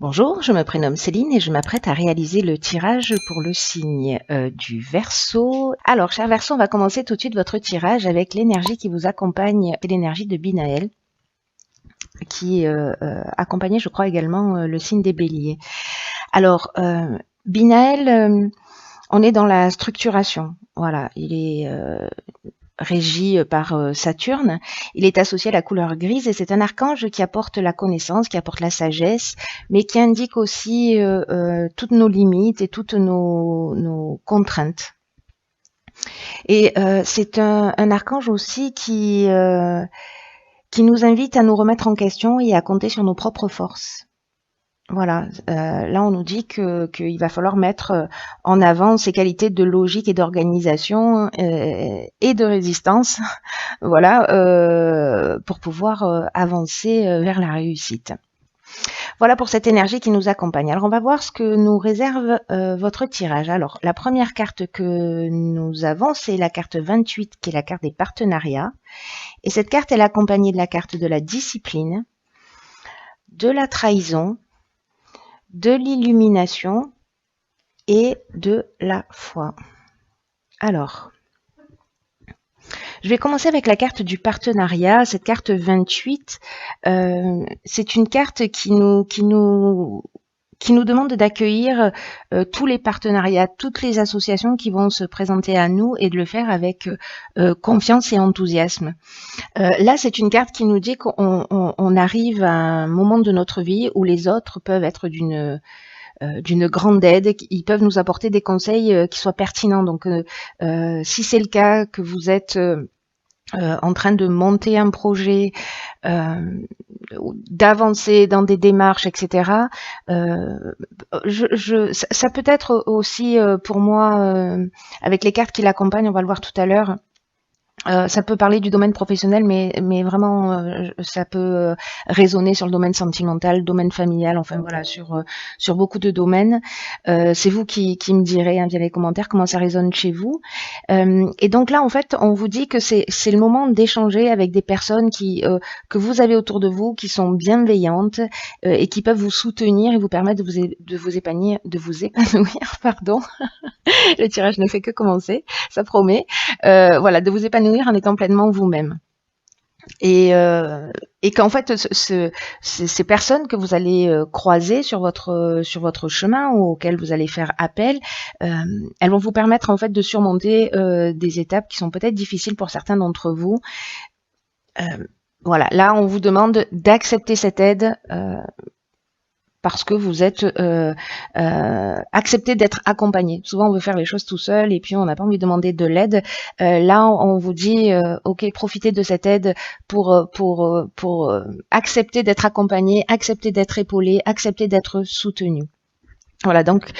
Bonjour, je me prénomme Céline et je m'apprête à réaliser le tirage pour le signe du Verseau. Alors, cher Verseau, on va commencer tout de suite votre tirage avec l'énergie qui vous accompagne, c'est l'énergie de Binaël, qui accompagnait, je crois, également le signe des Béliers. Alors, Binaël, on est dans la structuration. Voilà, il est régi par Saturne. Il est associé à la couleur grise et c'est un archange qui apporte la connaissance, qui apporte la sagesse, mais qui indique aussi toutes nos limites et toutes nos contraintes. Et c'est un archange aussi qui nous invite à nous remettre en question et à compter sur nos propres forces. Voilà, là on nous dit qu'il va falloir mettre en avant ces qualités de logique et d'organisation et de résistance, voilà, pour pouvoir avancer vers la réussite. Voilà pour cette énergie qui nous accompagne. Alors on va voir ce que nous réserve votre tirage. Alors la première carte que nous avons, c'est la carte 28 qui est la carte des partenariats. Et cette carte elle est accompagnée de la carte de la discipline, de la trahison, de l'illumination et de la foi. Alors, je vais commencer avec la carte du partenariat. Cette carte 28, c'est une carte qui nous demande d'accueillir tous les partenariats, toutes les associations qui vont se présenter à nous et de le faire avec confiance et enthousiasme. Là, c'est une carte qui nous dit qu'on arrive à un moment de notre vie où les autres peuvent être d'une grande aide, ils peuvent nous apporter des conseils qui soient pertinents. Donc, si c'est le cas, que vous êtes en train de monter un projet, d'avancer dans des démarches, etc. Ça peut être aussi pour moi, avec les cartes qui l'accompagnent, on va le voir tout à l'heure, ça peut parler du domaine professionnel, mais vraiment, ça peut résonner sur le domaine sentimental, domaine familial, enfin voilà, sur beaucoup de domaines. C'est vous qui me direz via les commentaires comment ça résonne chez vous. Et donc là, en fait, on vous dit que c'est le moment d'échanger avec des personnes que vous avez autour de vous, qui sont bienveillantes et qui peuvent vous soutenir et vous permettre de vous épanouir, pardon. Le tirage ne fait que commencer, ça promet. Voilà, de vous épanouir en étant pleinement vous-même. Et qu'en fait, ces personnes que vous allez croiser sur votre chemin ou auxquelles vous allez faire appel, elles vont vous permettre en fait de surmonter des étapes qui sont peut-être difficiles pour certains d'entre vous. Voilà, là on vous demande d'accepter cette aide parce que vous êtes accepté d'être accompagné. Souvent, on veut faire les choses tout seul et puis on n'a pas envie de demander de l'aide. Là, on vous dit, ok, profitez de cette aide pour accepter d'être accompagné, accepter d'être épaulé, accepter d'être soutenu. Voilà, donc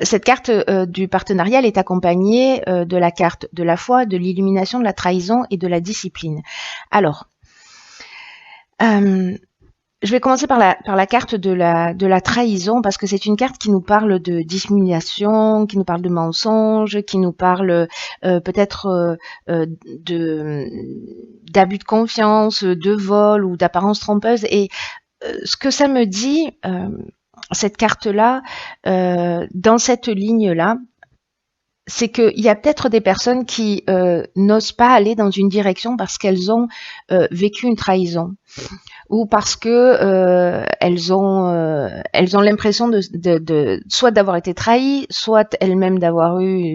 cette carte du partenariat, elle est accompagnée de la carte de la foi, de l'illumination, de la trahison et de la discipline. Alors, je vais commencer par la carte de la trahison parce que c'est une carte qui nous parle de dissimulation, qui nous parle de mensonge, qui nous parle peut-être d'abus de confiance, de vol ou d'apparence trompeuse. Et ce que ça me dit, cette carte-là, dans cette ligne-là, c'est qu'il y a peut-être des personnes qui n'osent pas aller dans une direction parce qu'elles ont vécu une trahison ou parce que elles ont l'impression de soit d'avoir été trahies, soit elles-mêmes d'avoir eu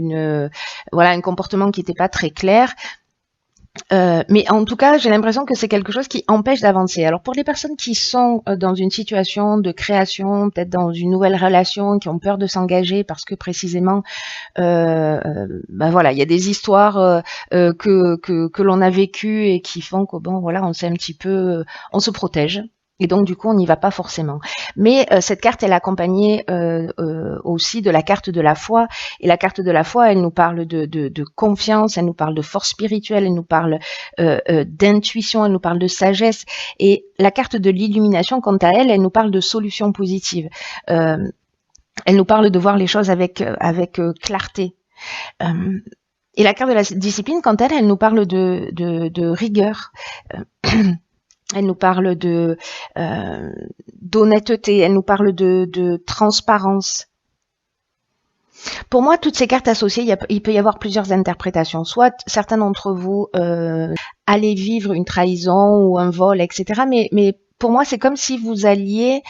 un comportement qui n'était pas très clair. Mais en tout cas, j'ai l'impression que c'est quelque chose qui empêche d'avancer. Alors pour les personnes qui sont dans une situation de création, peut-être dans une nouvelle relation, qui ont peur de s'engager parce que précisément, voilà, il y a des histoires que l'on a vécues et qui font que bon, voilà, on se protège. Et donc, du coup, on n'y va pas forcément. Mais cette carte, elle est accompagnée aussi de la carte de la foi. Et la carte de la foi, elle nous parle de confiance, elle nous parle de force spirituelle, elle nous parle d'intuition, elle nous parle de sagesse. Et la carte de l'illumination, quant à elle, elle nous parle de solutions positives. Elle nous parle de voir les choses avec clarté. Et la carte de la discipline, quant à elle, elle nous parle de rigueur. elle nous parle d'honnêteté, elle nous parle de transparence. Pour moi, toutes ces cartes associées, il peut y avoir plusieurs interprétations. Soit certains d'entre vous allez vivre une trahison ou un vol, etc. Mais pour moi, c'est comme si vous alliez,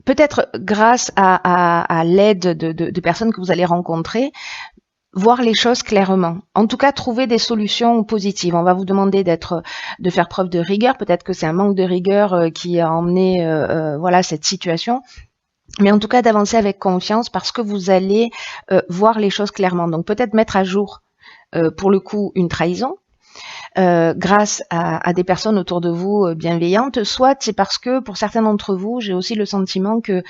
peut-être grâce à l'aide de personnes que vous allez rencontrer, voir les choses clairement. En tout cas, trouver des solutions positives. On va vous demander de faire preuve de rigueur. Peut-être que c'est un manque de rigueur qui a emmené voilà, cette situation. Mais en tout cas, d'avancer avec confiance parce que vous allez voir les choses clairement. Donc peut-être mettre à jour, pour le coup, une trahison. Grâce à des personnes autour de vous bienveillantes, soit c'est parce que pour certains d'entre vous, j'ai aussi le sentiment que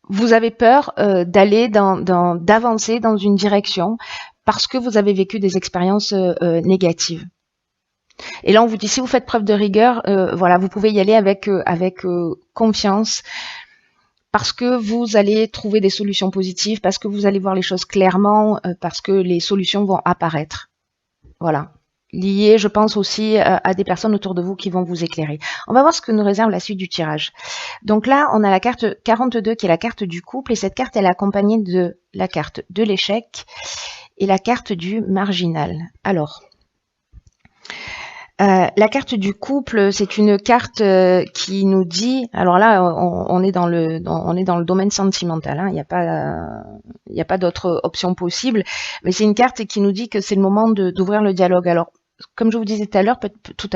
vous avez peur d'avancer dans une direction parce que vous avez vécu des expériences négatives. Et là, on vous dit, si vous faites preuve de rigueur, voilà, vous pouvez y aller avec confiance, parce que vous allez trouver des solutions positives, parce que vous allez voir les choses clairement, parce que les solutions vont apparaître. Voilà. Lié, je pense aussi à des personnes autour de vous qui vont vous éclairer. On va voir ce que nous réserve la suite du tirage. Donc là, on a la carte 42 qui est la carte du couple, et cette carte, elle est accompagnée de la carte de l'échec et la carte du marginal. Alors, la carte du couple, c'est une carte qui nous dit, alors là, on est dans le domaine sentimental, hein, il n'y a pas d'autre option possible, mais c'est une carte qui nous dit que c'est le moment d'ouvrir le dialogue. Alors, comme je vous disais tout à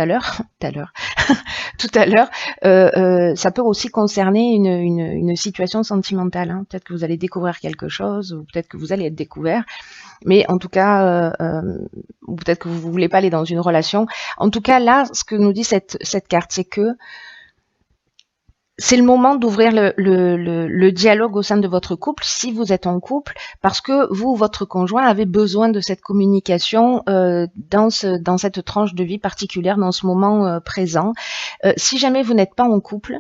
l'heure, ça peut aussi concerner une situation sentimentale. Hein. Peut-être que vous allez découvrir quelque chose, ou peut-être que vous allez être découvert. Mais en tout cas, ou peut-être que vous ne voulez pas aller dans une relation. En tout cas, là, ce que nous dit cette carte, c'est que c'est le moment d'ouvrir le dialogue au sein de votre couple, si vous êtes en couple, parce que vous, votre conjoint, avez besoin de cette communication dans cette tranche de vie particulière, dans ce moment présent. Si jamais vous n'êtes pas en couple,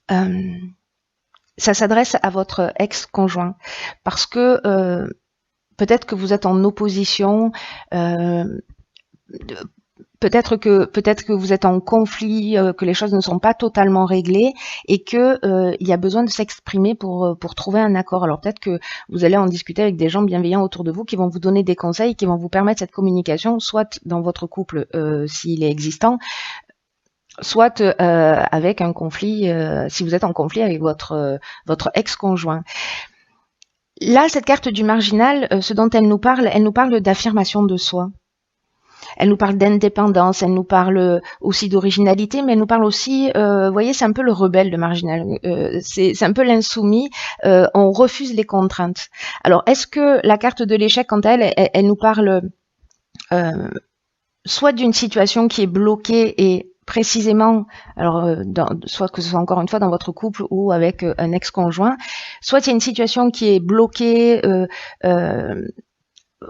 ça s'adresse à votre ex-conjoint, parce que peut-être que vous êtes en opposition, peut-être que vous êtes en conflit, que les choses ne sont pas totalement réglées et que il y a besoin de s'exprimer pour trouver un accord. Alors peut-être que vous allez en discuter avec des gens bienveillants autour de vous qui vont vous donner des conseils, qui vont vous permettre cette communication, soit dans votre couple s'il est existant, soit avec un conflit, si vous êtes en conflit avec votre ex-conjoint. Là, cette carte du marginal, ce dont elle nous parle d'affirmation de soi. Elle nous parle d'indépendance, elle nous parle aussi d'originalité, mais elle nous parle aussi, vous voyez, c'est un peu le rebelle, le marginal. C'est un peu l'insoumis, on refuse les contraintes. Alors, est-ce que la carte de l'échec, quant à elle nous parle soit d'une situation qui est bloquée et précisément, alors soit que ce soit encore une fois dans votre couple ou avec un ex-conjoint, soit il y a une situation qui est bloquée,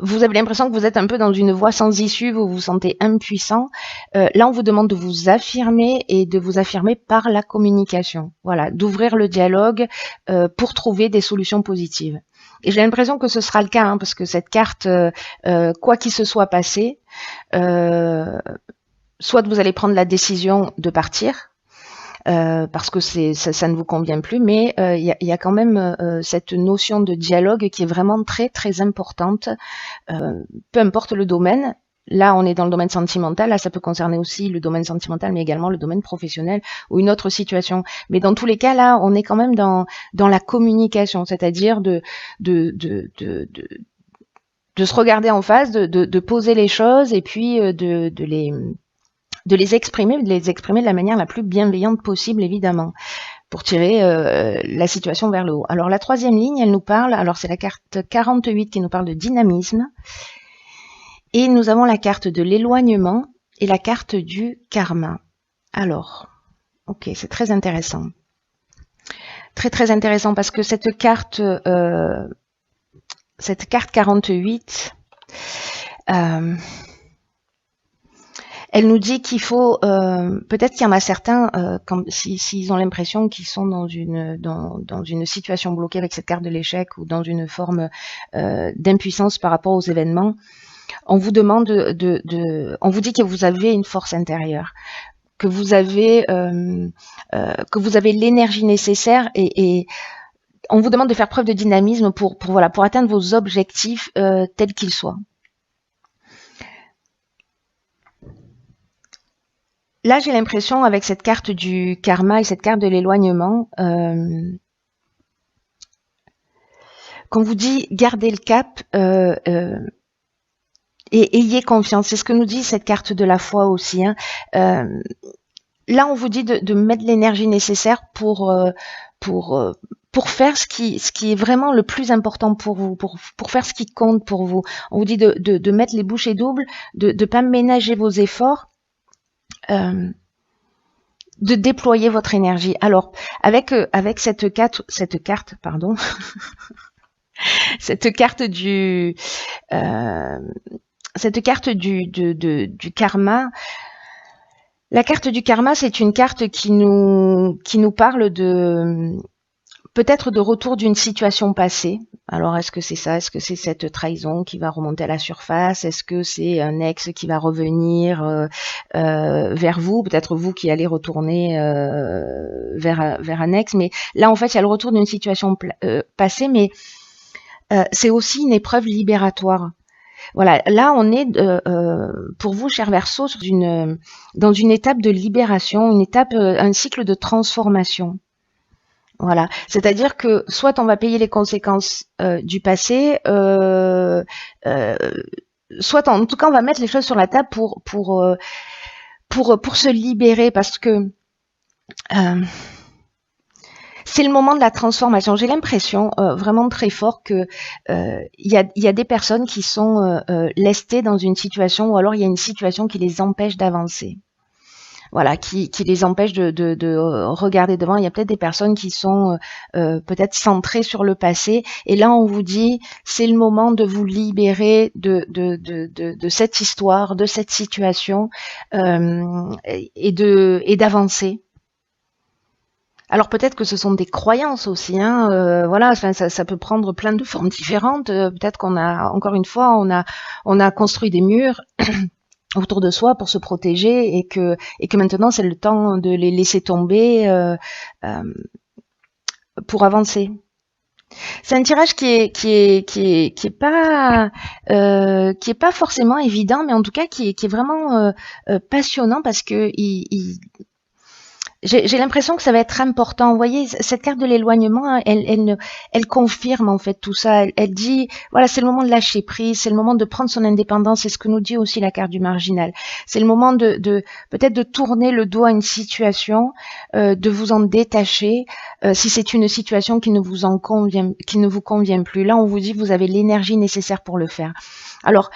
vous avez l'impression que vous êtes un peu dans une voie sans issue, vous vous sentez impuissant. Là, on vous demande de vous affirmer et de vous affirmer par la communication. Voilà, d'ouvrir le dialogue pour trouver des solutions positives. Et j'ai l'impression que ce sera le cas, hein, parce que cette carte, quoi qu'il se soit passé, soit vous allez prendre la décision de partir, parce que ça ne vous convient plus, mais il y a quand même cette notion de dialogue qui est vraiment très très importante, peu importe le domaine. Là, on est dans le domaine sentimental, là ça peut concerner aussi le domaine sentimental, mais également le domaine professionnel ou une autre situation. Mais dans tous les cas, là, on est quand même dans la communication, c'est-à-dire de se regarder en face, de poser les choses et puis de les exprimer de la manière la plus bienveillante possible, évidemment, pour tirer la situation vers le haut. Alors la troisième ligne, elle nous parle, alors c'est la carte 48 qui nous parle de dynamisme, et nous avons la carte de l'éloignement et la carte du karma. Alors, ok, c'est très intéressant. Très très intéressant parce que cette carte 48, Elle nous dit qu'il faut, peut-être qu'il y en a certains, s'ils ont l'impression qu'ils sont dans une situation bloquée avec cette carte de l'échec ou dans une forme d'impuissance par rapport aux événements, on vous demande on vous dit que vous avez une force intérieure, que vous avez l'énergie nécessaire et on vous demande de faire preuve de dynamisme pour atteindre vos objectifs tels qu'ils soient. Là, j'ai l'impression, avec cette carte du karma et cette carte de l'éloignement, qu'on vous dit gardez le cap et ayez confiance. C'est ce que nous dit cette carte de la foi aussi. Hein. Là, on vous dit de mettre l'énergie nécessaire pour faire ce qui est vraiment le plus important pour vous, pour faire ce qui compte pour vous. On vous dit de mettre les bouchées doubles, de pas ménager vos efforts. De déployer votre énergie. Alors, avec cette carte, pardon, cette carte du karma. La carte du karma, c'est une carte qui nous parle peut-être de retour d'une situation passée. Alors, est-ce que c'est ça? Est-ce que c'est cette trahison qui va remonter à la surface? Est-ce que c'est un ex qui va revenir vers vous? Peut-être vous qui allez retourner vers un ex. Mais là, en fait, il y a le retour d'une situation passée, mais c'est aussi une épreuve libératoire. Voilà, là, on est, pour vous, cher Verseau, dans une étape de libération, un cycle de transformation. Voilà, c'est-à-dire que soit on va payer les conséquences du passé, soit en tout cas on va mettre les choses sur la table pour se libérer, parce que c'est le moment de la transformation. J'ai l'impression vraiment très fort que il y a des personnes qui sont lestées dans une situation, ou alors il y a une situation qui les empêche d'avancer. Voilà, qui les empêche de regarder devant. Il y a peut-être des personnes qui sont peut-être centrées sur le passé. Et là, on vous dit, c'est le moment de vous libérer de cette histoire, de cette situation, et d'avancer. Alors peut-être que ce sont des croyances aussi, hein, voilà, ça peut prendre plein de formes différentes. Peut-être qu'on a, encore une fois, on a construit des murs autour de soi pour se protéger, et que maintenant c'est le temps de les laisser tomber pour avancer. C'est un tirage qui est pas forcément évident, mais en tout cas qui est vraiment passionnant, parce que j'ai l'impression que ça va être important. Vous voyez, cette carte de l'éloignement, elle confirme en fait tout ça. Elle dit, voilà, c'est le moment de lâcher prise, c'est le moment de prendre son indépendance. C'est ce que nous dit aussi la carte du marginal. C'est le moment peut-être de tourner le dos à une situation, de vous en détacher, si c'est une situation qui ne vous convient plus. Là, on vous dit, vous avez l'énergie nécessaire pour le faire. Alors,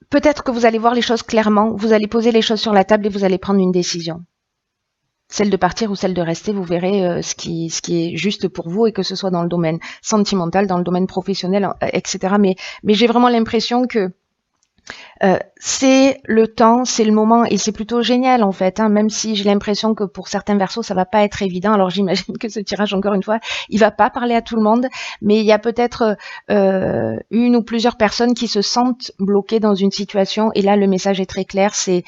peut-être que vous allez voir les choses clairement, vous allez poser les choses sur la table et vous allez prendre une décision. Celle de partir ou celle de rester, vous verrez ce qui est juste pour vous, et que ce soit dans le domaine sentimental, dans le domaine professionnel, etc. Mais j'ai vraiment l'impression que c'est le temps, c'est le moment, et c'est plutôt génial en fait, hein, même si j'ai l'impression que pour certains Verseaux ça va pas être évident. Alors j'imagine que ce tirage, encore une fois, il va pas parler à tout le monde, mais il y a peut-être une ou plusieurs personnes qui se sentent bloquées dans une situation, et là le message est très clair, c'est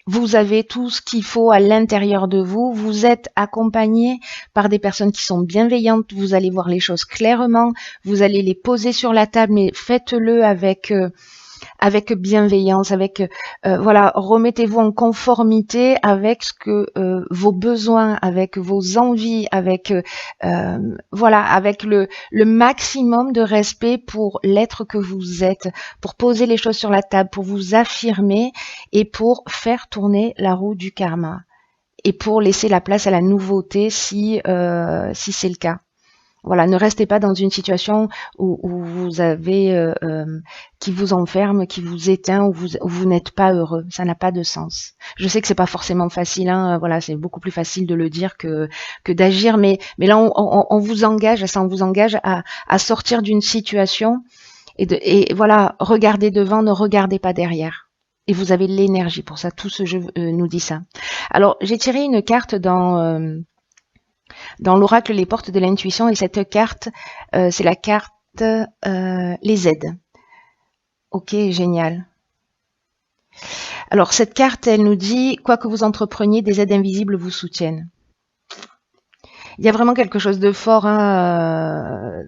vous avez tout ce qu'il faut à l'intérieur de vous, vous êtes accompagné par des personnes qui sont bienveillantes, vous allez voir les choses clairement, vous allez les poser sur la table, mais faites-le avec bienveillance, voilà, remettez-vous en conformité avec ce que vos besoins, avec vos envies, voilà, avec le maximum de respect pour l'être que vous êtes, pour poser les choses sur la table, pour vous affirmer et pour faire tourner la roue du karma, et pour laisser la place à la nouveauté si c'est le cas. Voilà, ne restez pas dans une situation où vous avez qui vous enferme, qui vous éteint, où vous n'êtes pas heureux. Ça n'a pas de sens. Je sais que c'est pas forcément facile, hein, voilà, c'est beaucoup plus facile de le dire que d'agir, mais là on vous engage, ça, on vous engage à sortir d'une situation Et voilà, regardez devant, ne regardez pas derrière. Et vous avez l'énergie pour ça. Tout ce jeu nous dit ça. Alors, j'ai tiré une carte dans l'oracle Les Portes de l'intuition, et cette carte, c'est la carte les aides. Ok, génial. Alors, cette carte, elle nous dit, quoi que vous entrepreniez, des aides invisibles vous soutiennent. Il y a vraiment quelque chose de fort là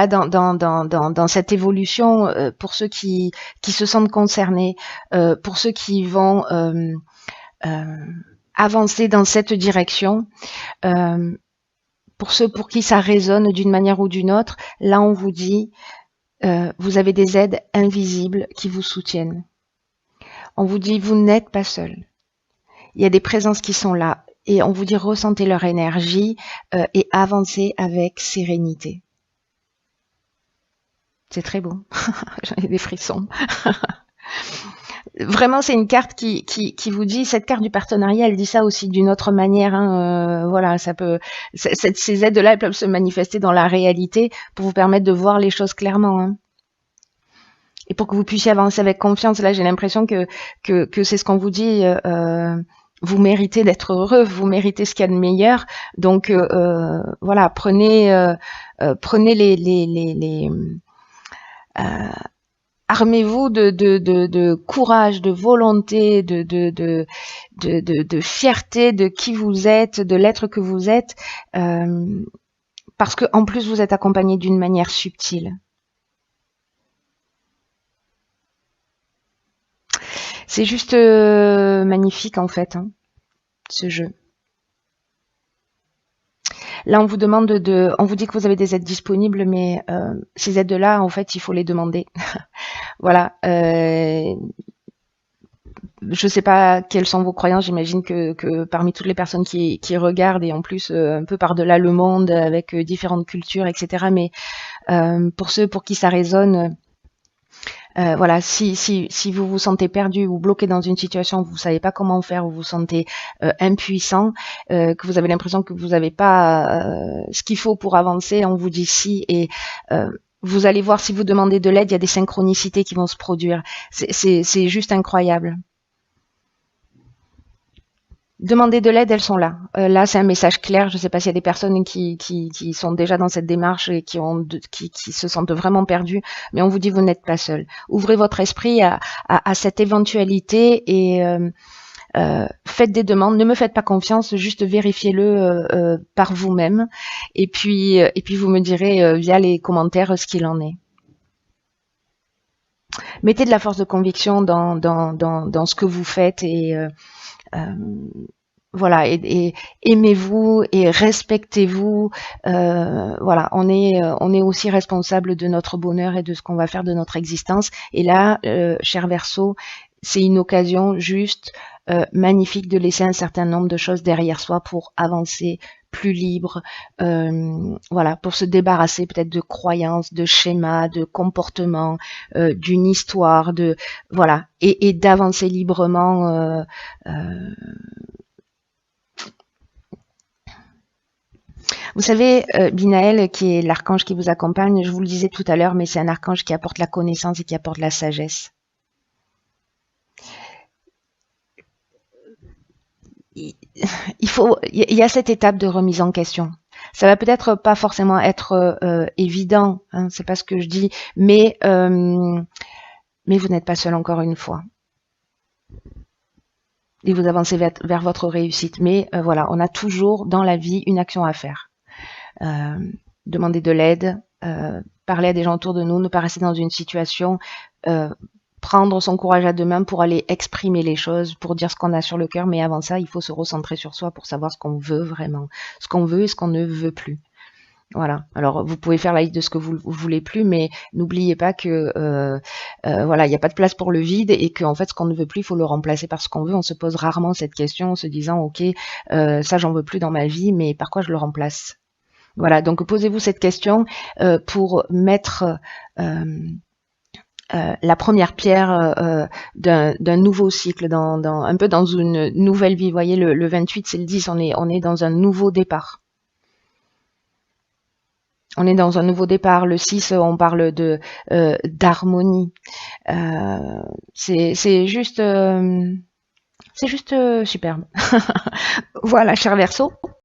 dans cette évolution pour ceux qui se sentent concernés, pour ceux qui vont avancer dans cette direction, pour ceux pour qui ça résonne d'une manière ou d'une autre. Là, on vous dit, vous avez des aides invisibles qui vous soutiennent. On vous dit, vous n'êtes pas seul. Il y a des présences qui sont là. Et on vous dit, ressentez leur énergie et avancez avec sérénité. C'est très beau. J'en ai des frissons. Vraiment, c'est une carte qui vous dit, cette carte du partenariat, elle dit ça aussi d'une autre manière. Voilà, ça peut, ces aides-là, elles peuvent se manifester dans la réalité pour vous permettre de voir les choses clairement. Hein. Et pour que vous puissiez avancer avec confiance. Là, j'ai l'impression que c'est ce qu'on vous dit. Vous méritez d'être heureux, vous méritez ce qu'il y a de meilleur. Donc voilà, prenez les armez-vous de courage, de volonté, de fierté de qui vous êtes, de l'être que vous êtes, parce que en plus vous êtes accompagné d'une manière subtile. C'est juste magnifique en fait, hein, ce jeu. Là, on vous demande on vous dit que vous avez des aides disponibles, mais ces aides-là, en fait, il faut les demander. Voilà. Je ne sais pas quelles sont vos croyances. J'imagine que parmi toutes les personnes qui regardent, et en plus un peu par-delà le monde, avec différentes cultures, etc. Mais pour ceux pour qui ça résonne, voilà, si vous vous sentez perdu ou bloqué dans une situation où vous savez pas comment faire, où vous vous sentez impuissant, que vous avez l'impression que vous n'avez pas ce qu'il faut pour avancer, on vous dit si, et vous allez voir, si vous demandez de l'aide, il y a des synchronicités qui vont se produire. C'est juste incroyable. Demandez de l'aide, elles sont là. Là, c'est un message clair. Je ne sais pas s'il y a des personnes qui sont déjà dans cette démarche et qui se sentent vraiment perdues, mais on vous dit, vous n'êtes pas seul. Ouvrez votre esprit à cette éventualité et faites des demandes. Ne me faites pas confiance, juste vérifiez-le par vous-même. Et puis vous me direz via les commentaires ce qu'il en est. Mettez de la force de conviction dans ce que vous faites et voilà, et aimez-vous et respectez-vous. Voilà, on est aussi responsable de notre bonheur et de ce qu'on va faire de notre existence. Et là, cher Verseau, c'est une occasion juste magnifique de laisser un certain nombre de choses derrière soi pour avancer plus libre, voilà, pour se débarrasser peut-être de croyances, de schémas, de comportements, d'une histoire, voilà, et d'avancer librement. Vous savez, Binaël, qui est l'archange qui vous accompagne, je vous le disais tout à l'heure, mais c'est un archange qui apporte la connaissance et qui apporte la sagesse. Il y a cette étape de remise en question. Ça va peut-être pas forcément être évident, hein, c'est pas ce que je dis, mais vous n'êtes pas seul encore une fois. Et vous avancez vers votre réussite. Mais voilà, on a toujours dans la vie une action à faire. Demander de l'aide, parler à des gens autour de nous, ne pas rester dans une situation, prendre son courage à deux mains pour aller exprimer les choses, pour dire ce qu'on a sur le cœur, mais avant ça, il faut se recentrer sur soi pour savoir ce qu'on veut vraiment, ce qu'on veut et ce qu'on ne veut plus. Voilà. Alors, vous pouvez faire la liste de ce que vous voulez plus, mais n'oubliez pas que voilà, il n'y a pas de place pour le vide et qu'en fait, ce qu'on ne veut plus, il faut le remplacer par ce qu'on veut. On se pose rarement cette question en se disant, ok, ça, j'en veux plus dans ma vie, mais par quoi je le remplace? Voilà. Donc, posez-vous cette question pour mettre la première pierre d'un nouveau cycle, un peu dans une nouvelle vie. Vous voyez, le 28, c'est le 10, on est dans un nouveau départ. On est dans un nouveau départ. Le 6, on parle de d'harmonie. C'est juste superbe. Voilà, cher Verseau.